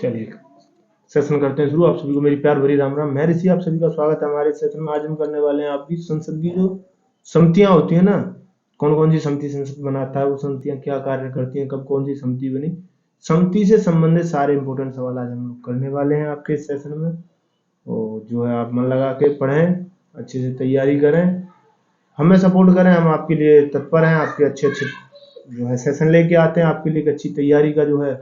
चलिए सेशन करते हैं शुरू। आप सभी को मेरी प्यार भरी राम राम। मैं ऋषि, आप सभी का स्वागत है हमारे सेशन में। आज हम करने वाले हैं आपकी संसद की जो समितियां होती है ना, कौन कौन सी समिति संसद बनाता है, वो समितियां क्या कार्य करती हैं, कब कौन सी समिति बनी, समिति से संबंधित सारे इंपोर्टेंट सवाल आज हम लोग करने वाले हैं आपके इस सेशन में। और जो है आप मन लगा के पढ़ें, अच्छे से तैयारी करें, हमें सपोर्ट करें, हम आपके लिए तत्पर हैं। आपके अच्छे अच्छे जो है सेशन लेके आते हैं आपके लिए, एक अच्छी तैयारी का जो है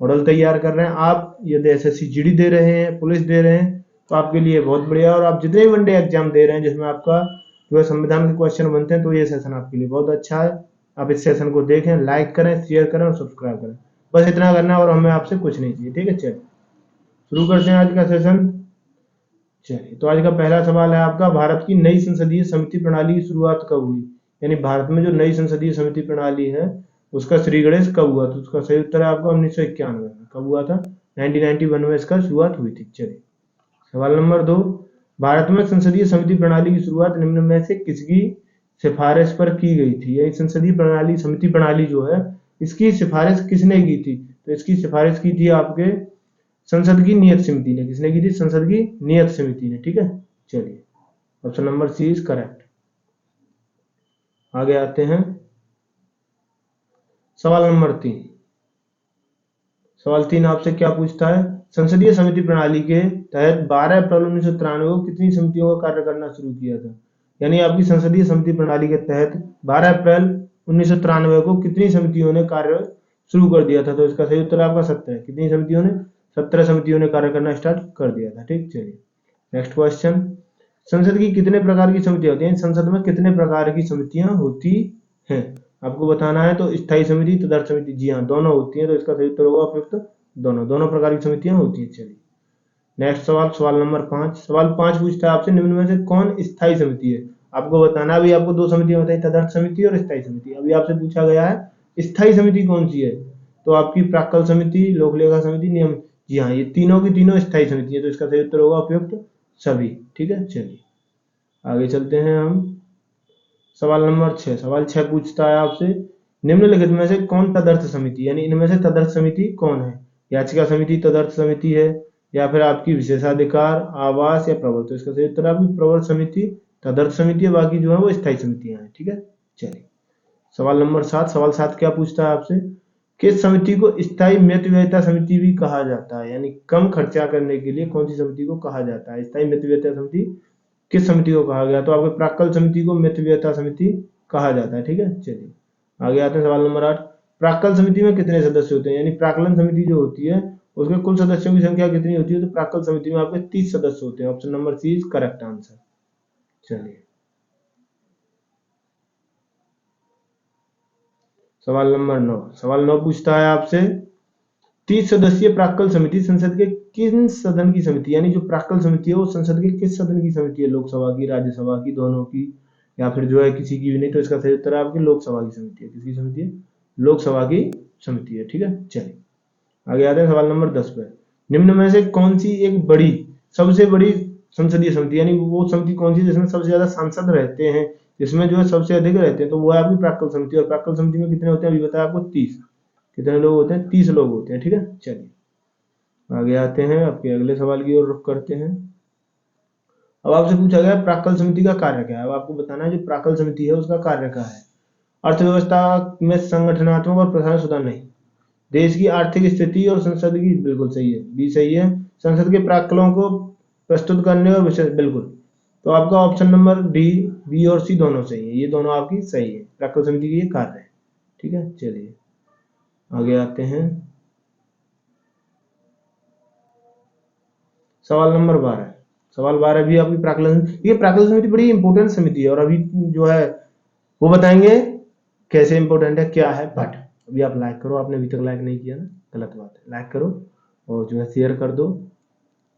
मॉडल तैयार कर रहे हैं। आप यदि एसएससी जीडी दे रहे हैं, पुलिस दे रहे हैं, तो आपके लिए बहुत बढ़िया। और आप जितने भी वनडे एग्जाम दे रहे हैं जिसमें आपका जो है संविधान के क्वेश्चन बनते हैं, तो ये सेशन आपके लिए बहुत अच्छा है। आप इस सेशन को देखें, लाइक करें, शेयर करें और सब्सक्राइब करें, बस इतना करना है और हमें आपसे कुछ नहीं चाहिए। ठीक है, चलिए शुरू करते हैं आज का सेशन। चलिए, तो आज का पहला सवाल है आपका, भारत की नई संसदीय समिति प्रणाली की शुरुआत कब हुई? यानी भारत में जो नई संसदीय समिति प्रणाली है उसका श्री गणेश कब हुआ? तो उसका सही उत्तर है आपका 1991 में। कब हुआ था? 1991 में इसका शुरुआत हुई थी। चलिए सवाल नंबर 2, भारत में संसदीय समिति प्रणाली की शुरुआत निम्न में से किसकी सिफारिश पर की गई थी? यही संसदीय प्रणाली, समिति प्रणाली जो है, इसकी सिफारिश किसने की थी? तो इसकी सिफारिश की थी आपके संसद की नियत समिति ने। किसने की थी? संसद की नियत समिति ने। ठीक है, चलिए option number C is correct. आगे आते हैं सवाल नंबर 3। सवाल 3 आपसे क्या पूछता है? संसदीय समिति प्रणाली के तहत 12 अप्रैल 1993 को कितनी समितियों का कार्य करना शुरू किया था? यानी आपकी संसदीय समिति प्रणाली के तहत 12 अप्रैल 1993 को कितनी समितियों ने कार्य शुरू कर दिया था? तो इसका सही उत्तर आपका 17 है। कितनी समितियों ने? 17 समितियों ने कार्य करना स्टार्ट कर दिया था। ठीक, चलिए नेक्स्ट क्वेश्चन, संसद की कितने प्रकार की समितियां होती हैं? संसद में कितने प्रकार की समितियां होती हैं आपको बताना है। तो स्थायी समिति, तदर्थ समिति, जी हाँ दोनों होती हैं। तो इसका सही उत्तर होगा उपयुक्त, दोनों प्रकार की समितियां होती हैं। चलिए नेक्स्ट सवाल, सवाल नंबर 5। सवाल 5 पूछता है आपसे, निम्न में से कौन स्थायी समिति है? आपको बताना, अभी आपको दो समितियां बताई, तदर्थ समिति और स्थायी समिति। अभी आपसे पूछा गया है स्थायी समिति कौन सी है, तो आपकी प्राक्कल समिति, लोक लेखा समिति, नियम, जी हाँ ये तीनों की तीनों स्थायी समिति है। तो इसका सही उत्तर होगा उपयुक्त सभी। ठीक है, चलिए आगे चलते हैं हम सवाल नंबर 6। सवाल 6 पूछता है आपसे, निम्नलिखित में से कौन तदर्थ समिति, यानी इनमें से तदर्थ समिति कौन है? याचिका समिति तदर्थ समिति है, या फिर आपकी विशेषाधिकार, आवास या प्रवर? तो इसका सही उत्तर आपकी प्रवर समिति तदर्थ समिति है, बाकी जो है वो स्थायी समितियां हैं। ठीक है, चलिए सवाल नंबर 7। सवाल 7 क्या पूछता है आपसे, किस समिति को स्थायी मितव्ययिता समिति भी कहा जाता है? यानी कम खर्चा करने के लिए कौन सी समिति को कहा जाता है? स्थायी मितव्ययिता समिति किस समिति को कहा गया? तो आपके प्राक्कल समिति को मितव्ययिता समिति कहा जाता है। ठीक है, चलिए आगे आते हैं सवाल नंबर 8। प्राक्कल समिति में कितने सदस्य होते हैं? यानी प्राक्कलन समिति जो होती है उसके कुल सदस्यों की संख्या कितनी होती है? तो प्राक्कल समिति में आपके 30 सदस्य होते हैं। Option number C is correct answer. चलिए सवाल नंबर 9। सवाल 9 पूछता है आपसे, 30 सदस्यीय प्राक्कल समिति संसद के किन सदन की समिति? यानी जो प्राक्कल समिति है वो संसद के किस सदन की समिति है? लोकसभा की, राज्यसभा की, दोनों की, या फिर जो है किसी की भी नहीं? तो इसका सही उत्तर है आपकी लोकसभा की समिति है। किसकी समिति है? लोकसभा की समिति है। ठीक है, चलिए आगे आते हैं सवाल नंबर 10 पे। निम्न में से कौन सी एक बड़ी, सबसे बड़ी संसदीय समिति, यानी वो समिति कौन सी जिसमें सबसे ज्यादा सांसद रहते हैं, जिसमें जो है सबसे अधिक रहते हैं? तो वो है आपकी प्राक्कल समिति। और प्राक्कल समिति में कितने होते हैं अभी बताया आपको? 30। कितने लोग होते हैं? 30 लोग होते हैं। ठीक है, चलिए आगे आते हैं, आपके अगले सवाल की ओर रुख करते हैं। अब आपसे पूछा गया प्राक्कल समिति का कार्य क्या है। अब आपको बताना है जो प्राक्कल समिति है उसका कार्य क्या है। अर्थव्यवस्था में संगठनात्मक और प्रशासनिक सुधार, नहीं, देश की आर्थिक स्थिति और संसद की, बिल्कुल सही है, बी सही है, संसद के प्राक्कलों को प्रस्तुत करने और विशेष, बिल्कुल। तो आपका ऑप्शन नंबर डी, बी और सी दोनों सही है, ये दोनों आपकी सही है, प्राक्कल समिति की ये कार्य है। ठीक है, चलिए आगे आते हैं सवाल नंबर 12। सवाल 12 भी आपकी प्राक्कलन, ये प्राक्कलन समिति बड़ी इंपॉर्टेंट समिति है और अभी जो है वो बताएंगे कैसे इंपॉर्टेंट है, क्या है। बट अभी आप लाइक करो, आपने अभी तक लाइक नहीं किया ना, गलत बात है, लाइक करो और जो है शेयर कर दो।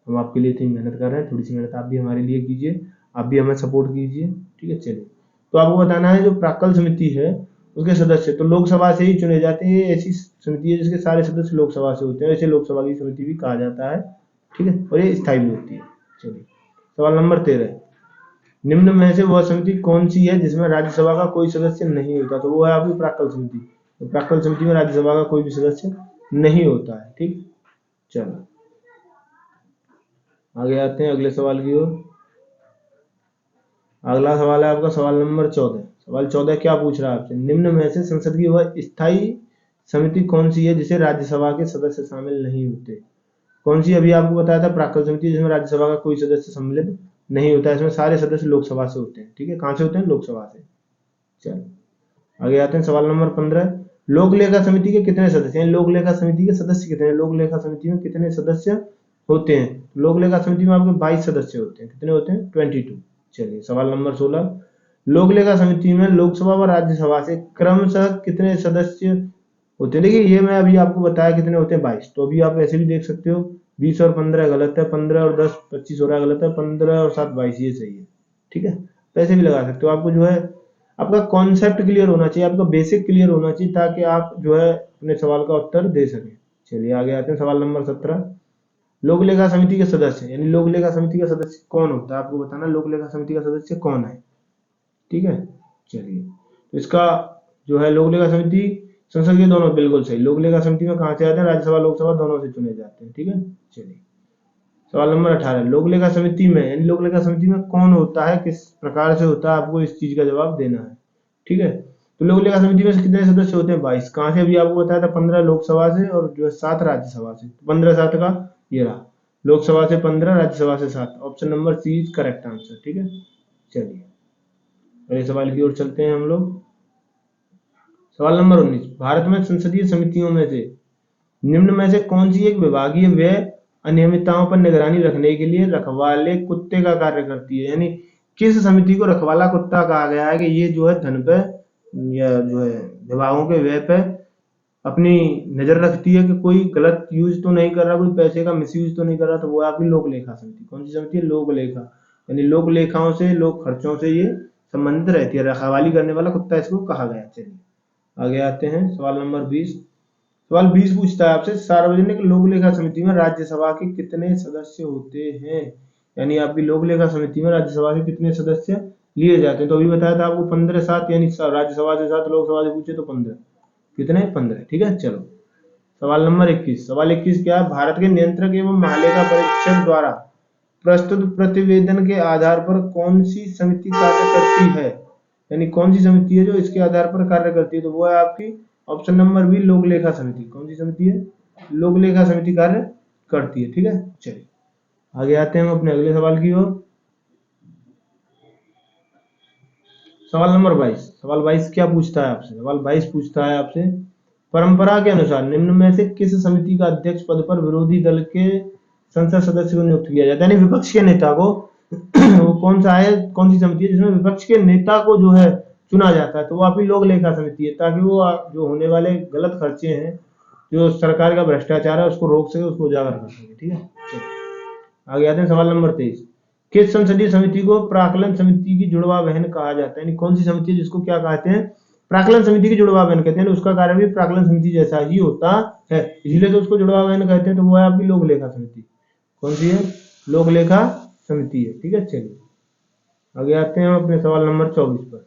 हम आपके लिए इतनी मेहनत कर रहे हैं, थोड़ी सी मेहनत आप भी हमारे लिए कीजिए, आप भी हमें सपोर्ट कीजिए। ठीक है, चलिए तो आपको बताना है जो प्राक्कल समिति है उसके सदस्य तो लोकसभा से ही चुने जाते हैं। ऐसी समिति है जिसके सारे सदस्य लोकसभा से होते हैं, इसे लोकसभा की समिति भी कहा जाता है। ठीक है, और ये स्थायी भी होती है। चलिए सवाल नंबर 13, निम्न में से वह समिति कौन सी है जिसमें राज्यसभा का कोई सदस्य नहीं होता? तो वो है आपकी प्राक्कल समिति। तो प्राक्कल समिति में राज्यसभा का कोई भी सदस्य नहीं होता है। ठीक, चलो आगे आते हैं अगले सवाल की ओर। अगला सवाल है आपका सवाल नंबर 14। सवाल 14 क्या पूछ रहा है आपसे, निम्न में से संसद की वह स्थायी समिति कौन सी है जिसे राज्यसभा के सदस्य शामिल नहीं होते। कौन सी, अभी आपको बताया था प्राक्कलन समिति, जिसमें राज्यसभा का कोई सदस्य सम्मिलित नहीं होता है, इसमें सारे सदस्य लोकसभा से होते हैं। ठीक है, कहां से होते हैं, लोकसभा से। चलो आगे आते हैं सवाल नंबर 15। लोक लेखा समिति के कितने सदस्य हैं, लोक लेखा समिति के सदस्य कितने हैं, लोक लेखा समिति में कितने सदस्य होते हैं। लोक लेखा समिति में आपके 22 सदस्य होते हैं। कितने होते हैं, 22। चलिए सवाल नंबर 16। लोक लेखा समिति में लोकसभा व राज्यसभा से क्रमशः कितने सदस्य होते हैं। देखिए ये मैं अभी आपको बताया कितने होते हैं, 22। तो अभी आप ऐसे भी देख सकते हो 20 और 15 गलत है, 15 और 10 25 हो रहा है, गलत है, 15 और 7 22 ये सही है। ठीक है, तो ऐसे भी लगा सकते हो। आपको जो है आपका कॉन्सेप्ट क्लियर होना चाहिए, आपका बेसिक क्लियर होना चाहिए, ताकि आप जो है अपने सवाल का उत्तर दे सकें। चलिए आगे आते हैं सवाल नंबर 17। लोक लेखा समिति के सदस्य, यानी लोक लेखा समिति का सदस्य कौन होता है, आपको बताना लोक लेखा समिति का सदस्य कौन है। ठीक है, चलिए तो इसका जो है लोक लेखा समिति संसद के दोनों, बिल्कुल सही। लोक लेखा समिति में कहां से आते हैं, राज्यसभा लोकसभा दोनों से चुने जाते हैं। ठीक है, चलिए सवाल नंबर 18। लोक लेखा समिति में, यानी लोक लेखा समिति में कौन होता है, किस प्रकार से होता है, आपको इस चीज का जवाब देना है। ठीक है, तो लोक लेखा समिति में कितने सदस्य होते हैं, 22। कहां से, अभी आपको बताया था 15 लोकसभा से और जो है 7 राज्यसभा से। 15 7 का ये रहा, लोकसभा से 15 राज्यसभा से 7। Option number C is correct answer. ठीक है, चलिए अगले सवाल की ओर चलते हैं हम लोग। सवाल नंबर 19। भारत में संसदीय समितियों में से निम्न में से कौन सी एक विभागीय व्यय अनियमितताओं पर निगरानी रखने के लिए रखवाले कुत्ते का कार्य करती है। यानी किस समिति को रखवाला कुत्ता कहा गया है कि ये जो है धन पे या जो है विभागों के व्यय पे अपनी नजर रखती है कि कोई गलत यूज तो नहीं कर रहा, कोई पैसे का मिसयूज तो नहीं कर रहा। तो वो है आपकी लोक लेखा समिति। कौन सी समिति है, लोक लेखा, यानी लोक लेखाओं से, लोक खर्चों से ये संबंधित रहती है। रखवाली करने वाला कुत्ता इसको कहा गया। चलिए आगे आते हैं सवाल नंबर 20। सवाल 20 पूछता है आपसे, सार्वजनिक लोक लेखा समिति में राज्यसभा के कितने सदस्य होते हैं। यानी आपकी लोक लेखा समिति में राज्यसभा के कितने सदस्य लिए जाते हैं। तो अभी बताया था आपको 15 7, यानी राज्यसभा से 7, लोकसभा से पूछे तो 15। कितने, 15। ठीक है, चलो सवाल नंबर 21। सवाल 21 क्या है, भारत के नियंत्रक एवं महालेखा परीक्षक द्वारा प्रस्तुत प्रतिवेदन के आधार पर कौन सी समिति कार्य करती है। यानी कौन सी समिति है जो इसके आधार पर कार्य करती है। तो वो है आपकी ऑप्शन नंबर बी, लोक लेखा समिति। कौन सी समिति है, लोक लेखा समिति कार्य करती है। ठीक है, चलिए आगे आते हैं हम अपने अगले सवाल की ओर। सवाल नंबर 22। सवाल 22 क्या पूछता है आपसे, सवाल 22 पूछता है आपसे, परंपरा के अनुसार निम्न में से किस समिति का अध्यक्ष पद पर विरोधी दल के संसद सदस्य को नियुक्त किया जाता है। यानी विपक्ष के नेता को वो कौन सा है, कौन सी समिति है जिसमें विपक्ष के नेता को जो है चुना जाता है। तो वो आपकी लोक लेखा समिति है, ताकि वो जो होने वाले गलत खर्चे हैं, जो सरकार का भ्रष्टाचार है, उसको रोक सके, उसको उजागर कर सके। ठीक है, आगे आते हैं सवाल नंबर 23। किस संसदीय समिति को प्राक्कलन समिति की जुड़वा बहन कहा जाता है। यानी कौन सी समिति है जिसको क्या कहते हैं, प्राक्कलन समिति की जुड़वा बहन कहते हैं। उसका कार्य भी प्राक्कलन समिति जैसा ही होता है, इसलिए तो उसको जुड़वा बहन कहते हैं। तो वो है आपकी लोक लेखा समिति। कौन सी है, लोक लेखा समिति है। ठीक है, चलिए आगे आते हैं हम अपने सवाल नंबर 24 पर।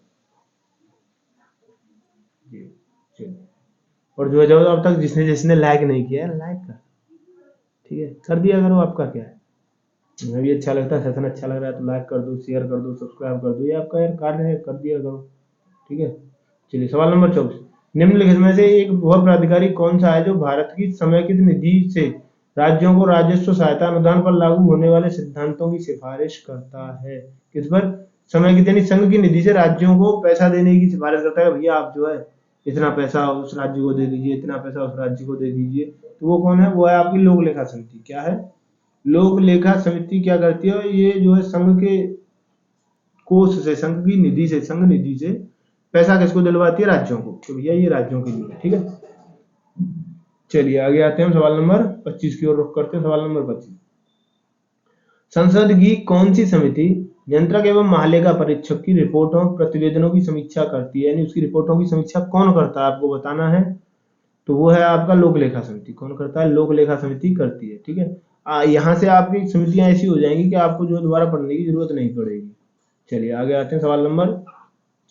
और जो है जब अब तक जिसने जिसने लाइक नहीं किया है, लाइक कर, ठीक है, कर दिया करो। आपका क्या है, हमें भी अच्छा लगता है, सेशन अच्छा लग रहा है तो लाइक कर दो, शेयर कर दो, सब्सक्राइब कर दो, ये आपका यार कार्य है, कर दिया करो। ठीक है, चलिए सवाल नंबर 24। निम्नलिखित में से एक वह प्राधिकारी कौन सा है जो भारत की समेकित निधि से राज्यों को राजस्व सहायता अनुदान पर लागू होने वाले सिद्धांतों की सिफारिश करता है। किस पर, समेकित यानी संघ की निधि से राज्यों को पैसा देने की सिफारिश करता है। भैया आप जो है इतना पैसा उस राज्य को दे दीजिए, इतना पैसा उस राज्य को दे दीजिए। तो वो कौन है, वो है आपकी लोक लेखा समिति। क्या है, लोक लेखा समिति क्या करती है, ये जो है संघ के कोष से, संघ की निधि से, संघ निधि से पैसा किसको दिलवाती है, राज्यों को। तो भैया ये राज्यों के लिए। ठीक है, चलिए आगे आते हैं हम सवाल नंबर 25 की ओर रुख करते हैं। सवाल नंबर 25। संसद की कौन सी समिति नियंत्रक एवं महालेखा परीक्षक की रिपोर्टों प्रतिवेदनों की समीक्षा करती है। यानी उसकी रिपोर्टों की समीक्षा कौन करता है, आपको बताना है। तो वो है आपका लोक लेखा समिति। कौन करता है, लोक लेखा समिति करती है। ठीक है, यहाँ से आपकी समितियां ऐसी हो जाएंगी कि आपको जो दोबारा पढ़ने की जरूरत नहीं पड़ेगी। चलिए आगे आते हैं सवाल नंबर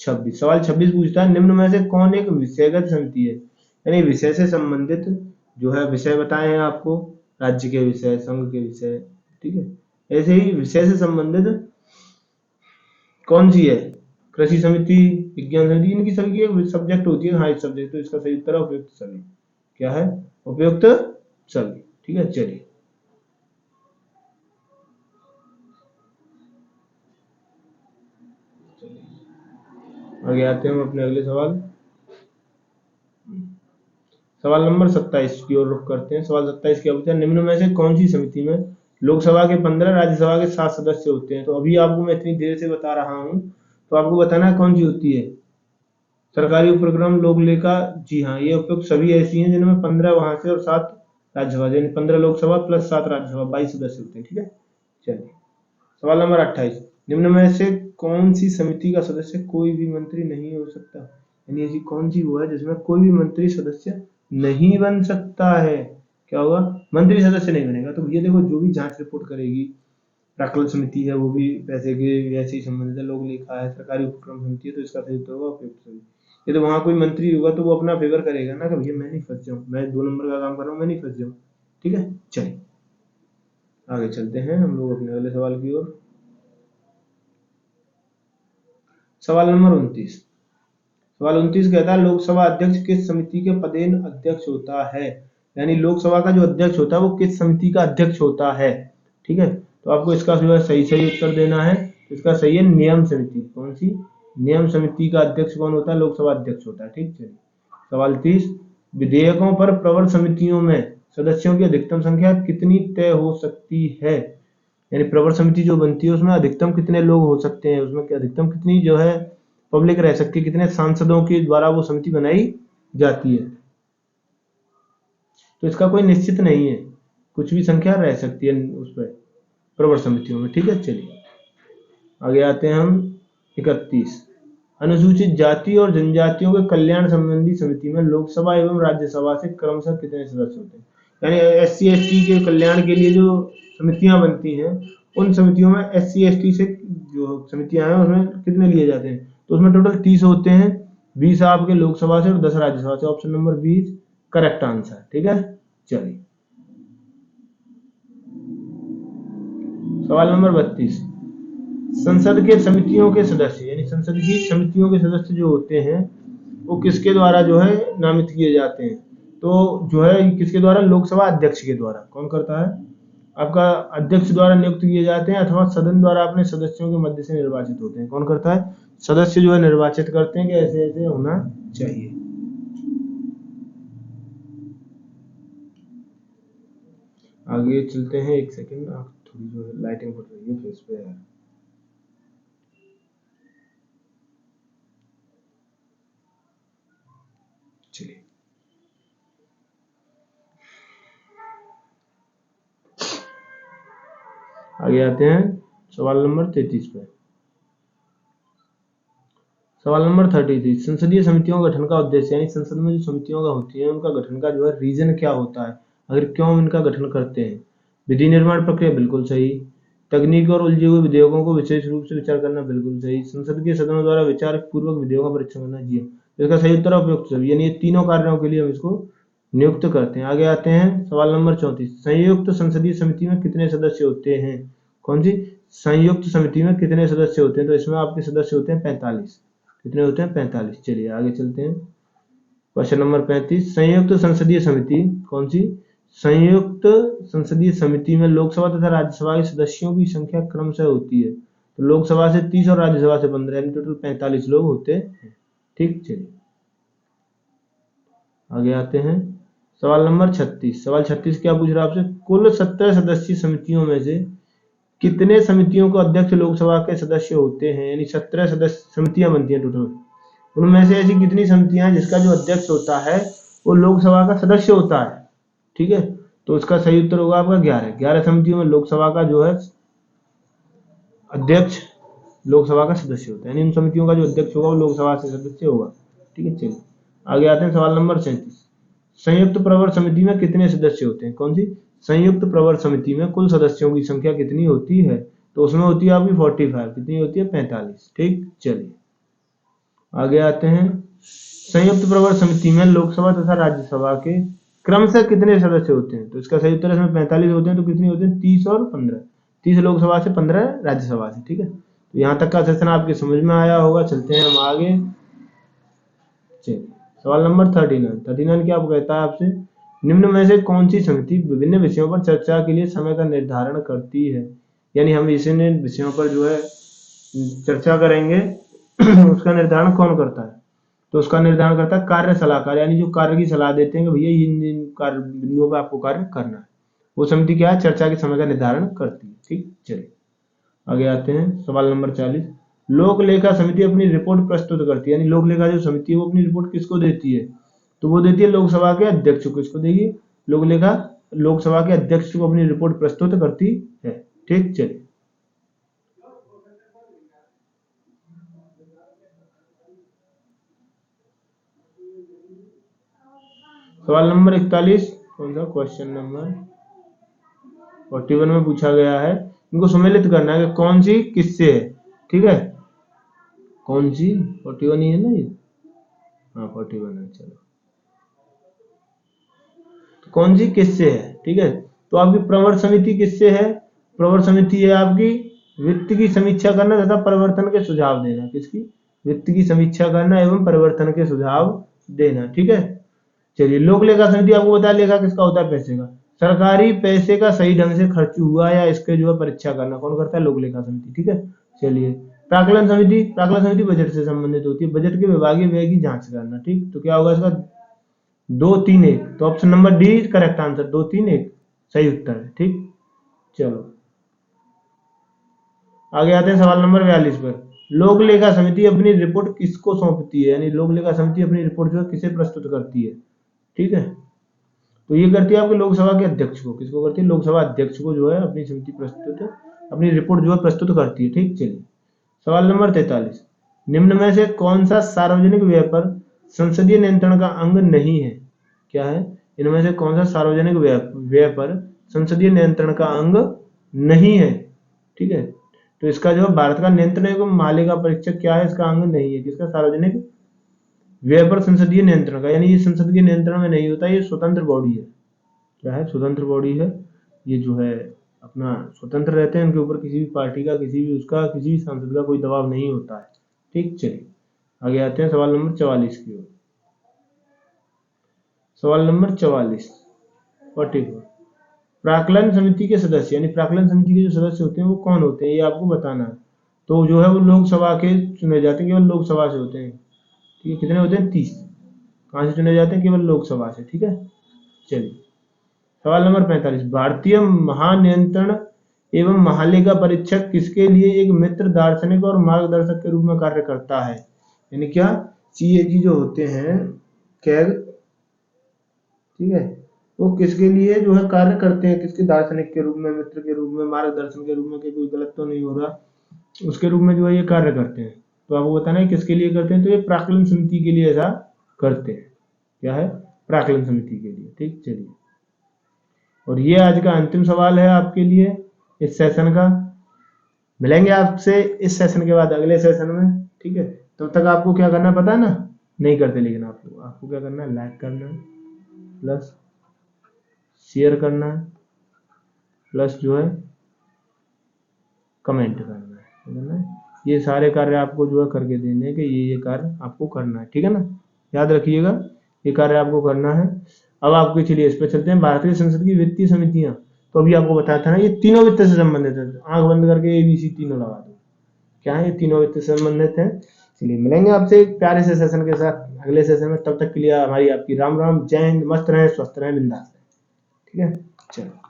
26। सवाल 26 पूछता है, निम्न में से कौन एक विषयगत समिति है। यानी विषय से संबंधित जो है विषय बताए हैं आपको, राज्य के विषय, संघ के विषय, ठीक है। ऐसे ही विषय से संबंधित कौन सी है, कृषि समिति, विज्ञान समिति, इनकी सभी की एक सब्जेक्ट होती है, हाँ इस सब्जेक्ट, तो इसका सही उत्तर है उपयुक्त सभी। क्या है, उपयुक्त सभी, ठीक है। चलिए आगे आते हैं हम अपने अगले सवाल, सवाल नंबर 27 की ओर रुख करते हैं। सवाल 27 क्या पूछा, निम्न में से कौन सी समिति में लोकसभा के 15, राज्यसभा के 7 सदस्य होते हैं। तो अभी आपको मैं इतनी देर से बता रहा हूं, तो आपको बताना है कौन सी होती है, सरकारी उपक्रम, लोक लेखा, जी हाँ, ये उपयुक्त सभी ऐसी हैं जिनमें 15 वहां से और 7 राज्यसभा, यानी 15 लोकसभा प्लस 7 राज्यसभा, 22 सदस्य होते हैं, ठीक है। चलिए सवाल नंबर 28, निम्न में से कौन सी समिति का सदस्य कोई भी मंत्री नहीं हो सकता, यानी ऐसी कौन सी वो है जिसमें कोई भी मंत्री सदस्य नहीं बन सकता है। क्या होगा, मंत्री सदस्य नहीं बनेगा। तो ये देखो, जो भी जांच रिपोर्ट करेगी, प्राक्कलन समिति है, वो भी पैसे के ऐसे ही संबंधित है, लोक लेखा है, सरकारी उपक्रम समिति है, तो इसका सही उत्तर होगा उपयुक्त सभी। ये तो वहां कोई मंत्री होगा तो वो अपना फेवर करेगा ना कि भैया मैं नहीं फंस जाऊं, मैं 2 नंबर का काम कर रहा हूँ, मैं नहीं फंस जाऊं, ठीक है। चलिए आगे चलते हैं हम लोग अपने अगले सवाल की ओर। सवाल नंबर 29, सवाल 29 कहता है, लोकसभा अध्यक्ष किस समिति के पदेन अध्यक्ष होता है, यानी लोकसभा का जो अध्यक्ष होता है वो किस समिति का अध्यक्ष होता है, ठीक है। तो आपको इसका जो है सही सही उत्तर देना है। इसका सही है नियम समिति। कौन सी, नियम समिति का अध्यक्ष कौन होता है, लोकसभा अध्यक्ष होता है, ठीक। चलिए सवाल 30, विधेयकों पर प्रवर समितियों में सदस्यों की अधिकतम संख्या कितनी तय हो सकती है, यानी प्रवर समिति जो बनती है उसमें अधिकतम कितने लोग हो सकते हैं, उसमें अधिकतम कितनी जो है पब्लिक रह सकती है, कितने सांसदों के द्वारा वो समिति बनाई जाती है। तो इसका कोई निश्चित नहीं है, कुछ भी संख्या रह सकती है उस पर प्रवर समितियों में, ठीक है। चलिए आगे आते हैं हम 31, अनुसूचित जाति और जनजातियों के कल्याण संबंधी समिति में लोकसभा एवं राज्यसभा से क्रमशः कितने सदस्य होते हैं, यानी SC ST के कल्याण के लिए जो समितियां बनती हैं, उन समितियों में SC ST से जो समितियां हैं उसमें कितने लिए जाते हैं, तो उसमें टोटल 30 होते हैं, 20 आपके लोकसभा से और 10 राज्यसभा से। ऑप्शन नंबर 20 करेक्ट आंसर, ठीक है। चलिए सवाल नंबर 32, संसद के समितियों के सदस्य, यानी संसद की समितियों के सदस्य जो होते हैं वो किसके द्वारा जो है नामित किए जाते हैं, तो जो है किसके द्वारा, लोकसभा अध्यक्ष के द्वारा। कौन करता है, आपका अध्यक्ष द्वारा नियुक्त किए जाते हैं, अथवा सदन द्वारा अपने सदस्यों के मध्य से निर्वाचित होते हैं। कौन करता है, सदस्य जो है निर्वाचित करते हैं कि ऐसे ऐसे होना चाहिए। आगे चलते हैं, एक सेकंड, आप थोड़ी जो है लाइटिंग पड़ रही है फेस पे यार। चलिए आगे आते हैं सवाल नंबर 33 पे। सवाल नंबर 33, संसदीय समितियों का गठन का उद्देश्य, यानी संसद में जो समितियों का होती है उनका गठन का जो है रीजन क्या होता है, अगर क्यों इनका गठन करते हैं। विधि निर्माण प्रक्रिया, बिल्कुल सही। तकनीक और उलझे हुए विधेयकों को विशेष रूप से विचार करना, बिल्कुल सही। संसद के सदनों द्वारा विचार पूर्वक विधेयकों का परीक्षण करना, जी। इसका सही उत्तर उपयुक्त सभी, यानी ये तीनों कार्यों के लिए हम इसको नियुक्त करते हैं। आगे आते हैं सवाल नंबर 34, संयुक्त संसदीय समिति में कितने सदस्य होते हैं। कौन सी, संयुक्त समिति में कितने सदस्य होते हैं, तो इसमें आपके सदस्य होते हैं 45। कितने होते हैं, 45। चलिए आगे चलते हैं, क्वेश्चन नंबर 35, संयुक्त संसदीय समिति, कौन सी, संयुक्त संसदीय समिति में लोकसभा तथा राज्यसभा के सदस्यों की संख्या क्रमशः होती है, तो लोकसभा से 30 और राज्यसभा से 15, यानी टोटल 45 लोग होते हैं, ठीक। चलिए आगे आते हैं सवाल नंबर 36, सवाल 36 क्या पूछ रहा है आपसे, कुल 17 सदस्यीय समितियों में से कितने समितियों को अध्यक्ष लोकसभा के सदस्य होते हैं, यानी 17 सदस्य समितियां बनती हैं टोटल, उनमें से ऐसी कितनी समितियां हैं जिसका जो अध्यक्ष होता है वो लोकसभा का सदस्य होता है, ठीक है। तो इसका सही उत्तर होगा आपका 11 समितियों में लोकसभा का जो है अध्यक्ष लोकसभा का सदस्य होता है, यानी इन समितियों का जो अध्यक्ष होगा वो लोकसभा से सदस्य होगा, ठीक है। चलिए आगे आते हैं सवाल नंबर 37, संयुक्त प्रवर समिति में कितने सदस्य होते हैं। कौन सी, संयुक्त प्रवर समिति में कुल सदस्यों की संख्या कितनी होती है, तो उसमें होती है आपकी 45। कितनी होती है, 45, ठीक। चलिए आगे आते हैं, संयुक्त प्रवर समिति में लोकसभा तथा राज्यसभा के क्रम से कितने सदस्य होते हैं? तो इसका सही उत्तर इसमें 45 होते हैं। तो कितनी होते हैं? 30 और 15। 30 लोकसभा से, 15 राज्यसभा से। ठीक है, तो यहाँ तक का सेशन आपके समझ में आया होगा। चलते हैं हम आगे। चलिए सवाल नंबर 39 क्या कहता है आपसे? निम्न में से कौन सी समिति विभिन्न विषयों पर चर्चा के लिए समय का निर्धारण करती है? यानी हम इस विषयों पर जो है चर्चा करेंगे उसका निर्धारण कौन करता है? तो उसका निर्धारण करता है कार्य सलाहकार, यानी जो कार्य की सलाह देते हैं कि भैया इन कार्य बिंदुओं पर आपको कार्य करना है। वो समिति क्या है? चर्चा के समय का निर्धारण करती है। ठीक, चलिए आगे आते हैं। सवाल नंबर 40, लोक लेखा समिति अपनी रिपोर्ट प्रस्तुत करती है। यानी लोक लेखा जो समिति है वो अपनी रिपोर्ट किसको देती है? तो वो देती है लोकसभा के अध्यक्ष को। किसको देगी? लोक लेखा लोकसभा के अध्यक्ष को अपनी रिपोर्ट प्रस्तुत करती है। ठीक, चलिए सवाल नंबर 41 कौन सा? क्वेश्चन नंबर 41 में पूछा गया है, इनको सम्मिलित करना है कि कौन सी किससे है। ठीक है, कौन सी? 41 ही है ना ये? हाँ 41 है। चलो, तो कौन सी किससे है? ठीक है, तो आपकी प्रवर समिति किससे है? प्रवर समिति है आपकी वित्त की समीक्षा करना तथा परिवर्तन के सुझाव देना। किसकी? वित्त की समीक्षा करना एवं परिवर्तन के सुझाव देना। ठीक है, चलिए लोक लेखा समिति आपको बता, लेखा किसका होता है? पैसे का। सरकारी पैसे का सही ढंग से खर्च हुआ या इसके जो है परीक्षा करना कौन करता है? लोक लेखा समिति। ठीक है, चलिए प्राकलन समिति बजट से संबंधित होती है, बजट के विभागीय व्यय की जांच करना। ठीक, तो क्या होगा इसका? 2 3 1। तो option number D correct answer, 2 3 1 सही उत्तर है। ठीक, चलो आगे आते हैं सवाल नंबर 42 पर। लोक लेखा समिति अपनी रिपोर्ट किसको सौंपती है? यानी लोक लेखा समिति अपनी रिपोर्ट जो है किसे प्रस्तुत करती है? ठीक है, तो ये करती है आपके लोकसभा के अध्यक्ष को। किसको करती है? लोकसभा अध्यक्ष को जो है अपनी समिति प्रस्तुत, अपनी रिपोर्ट जो है प्रस्तुत करती है। ठीक, चलिए सवाल नंबर 43, निम्न में से कौन सा सार्वजनिक व्यय पर संसदीय नियंत्रण का अंग नहीं है? क्या है? इनमें से कौन सा सार्वजनिक व्यय पर संसदीय नियंत्रण का अंग नहीं है? ठीक है, तो इसका जो भारत का नियंत्रण एवं मालिका परीक्षक क्या है? इसका अंग नहीं है। किसका? सार्वजनिक व्यय पर संसदीय नियंत्रण का, यानी ये संसद के नियंत्रण में नहीं होता, ये स्वतंत्र बॉडी है। क्या है? स्वतंत्र बॉडी है। ये जो है अपना स्वतंत्र रहते हैं, इनके ऊपर किसी भी पार्टी का, किसी भी उसका, किसी भी सांसद का कोई दबाव नहीं होता है। ठीक, चलिए आगे आते हैं सवाल नंबर 44 की ओर। सवाल नंबर 44 44, प्राक्कलन समिति के सदस्य, यानी प्राक्कलन समिति के जो सदस्य होते हैं वो कौन होते हैं? ये आपको बताना है। तो जो है वो लोकसभा के चुने जाते हैं, केवल लोकसभा से होते हैं। ठीक है, कितने होते हैं? 30। कहाँ से चुने जाते हैं? केवल लोकसभा से। ठीक है, चलिए सवाल नंबर 45, भारतीय महानियंत्रण एवं महालेखा परीक्षक किसके लिए एक मित्र, दार्शनिक और मार्गदर्शक के रूप में कार्य करता है? यानी क्या? सीएजी जो होते हैं, कैग, ठीक है, वो किसके लिए जो है कार्य करते हैं? किसके? दार्शनिक के रूप में, मित्र के रूप में, मार्गदर्शन के रूप में, कि कोई गलत तो नहीं हो रहा, उसके रूप में जो है ये कार्य करते हैं। तो आपको बताना है किसके लिए करते हैं? तो ये प्राक्कलन समिति के लिए ऐसा करते हैं। क्या है? प्राक्कलन समिति के लिए। ठीक, चलिए और ये आज का अंतिम सवाल है आपके लिए इस सेशन का। मिलेंगे आपसे इस सेशन के बाद अगले सेशन में। ठीक है, तब तक आपको क्या करना है पता है ना? नहीं करते, लेकिन आपको क्या करना है? लाइक करना है, प्लस शेयर करना है, प्लस जो है कमेंट करना है। ये सारे कार्य आपको जो है करके देने हैं कि ये कार्य आपको करना है। ठीक है ना, याद रखिएगा ये कार्य आपको करना है। अब आपके चलिए इस पर चलते हैं। भारतीय संसद की वित्तीय समितियां, तो अभी आपको बताया था ना ये तीनों वित्त से संबंधित है। आंख बंद करके ABC तीनों लगा दो। क्या है? ये तीनों वित्त से संबंधित है। चलिए मिलेंगे आपसे एक प्यारे से सेशन के साथ अगले सेशन में। तब तक के लिए हमारी आपकी राम राम, जय हिंद, मस्त रहें, स्वस्थ रहें, बिंदास रहें। ठीक है, चलो।